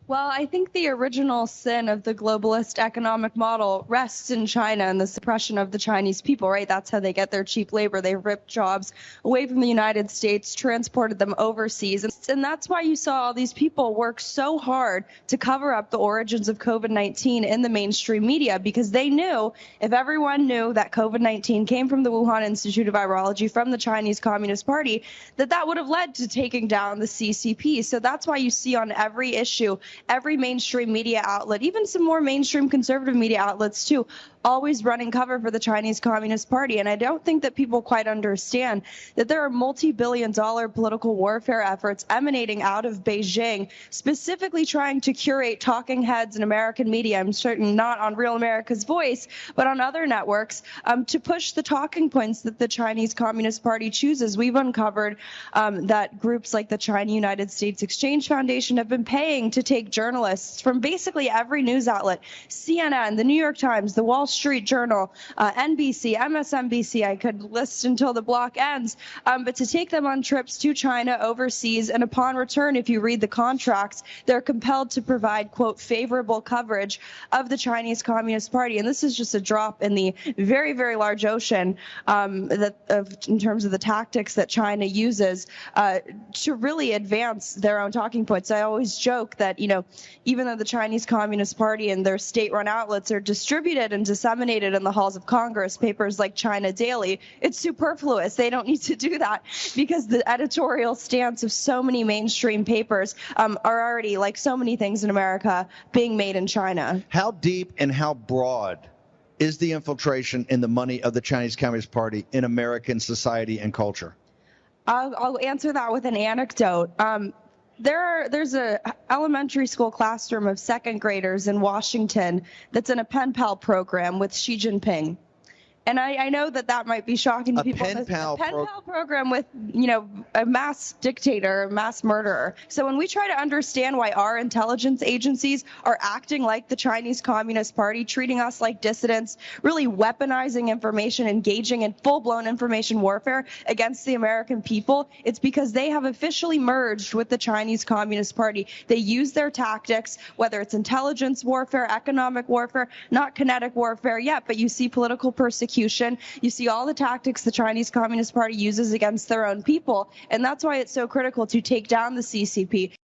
Well, I think the original sin of the globalist economic model rests in China and the suppression of the Chinese people, right? That's how they get their cheap labor. They ripped jobs away from the United States, transported them overseas. And that's why you saw all these people work so hard to cover up the origins of COVID-19 in the mainstream media, because they knew if everyone knew that COVID-19 came from the Wuhan Institute of Virology, from the Chinese Communist Party, that would have led to taking down the CCP. So that's why you see on every issue, every mainstream media outlet, even some more mainstream conservative media outlets too, always running cover for the Chinese Communist Party. And I don't think that people quite understand that there are multi-billion-dollar political warfare efforts emanating out of Beijing, specifically trying to curate talking heads in American media. I'm certain not on Real America's Voice, but on other networks, to push the talking points that the Chinese Communist Party chooses. We've uncovered that groups like the China United States Exchange Foundation have been paying to take journalists from basically every news outlet, CNN, the New York Times, the Wall Street Journal, NBC, MSNBC, I could list until the block ends, but to take them on trips to China overseas, and upon return, if you read the contracts, they're compelled to provide, quote, favorable coverage of the Chinese Communist Party. And this is just a drop in the very, very large ocean in terms of the tactics that China uses to really advance their own talking points. I always joke that, even though the Chinese Communist Party and their state-run outlets are distributed and disseminated in the halls of Congress, papers like China Daily, it's superfluous. They don't need to do that because the editorial stance of so many mainstream papers are already, like so many things in America, being made in China. How deep and how broad is the infiltration in the money of the Chinese Communist Party in American society and culture? I'll answer that with an anecdote. There's a elementary school classroom of second graders in Washington that's in a pen pal program with Xi Jinping. And I know that might be shocking to people. Pen pal program with, a mass dictator, a mass murderer. So when we try to understand why our intelligence agencies are acting like the Chinese Communist Party, treating us like dissidents, really weaponizing information, engaging in full-blown information warfare against the American people, it's because they have officially merged with the Chinese Communist Party. They use their tactics, whether it's intelligence warfare, economic warfare, not kinetic warfare yet, but you see political persecution. You see all the tactics the Chinese Communist Party uses against their own people, and that's why it's so critical to take down the CCP.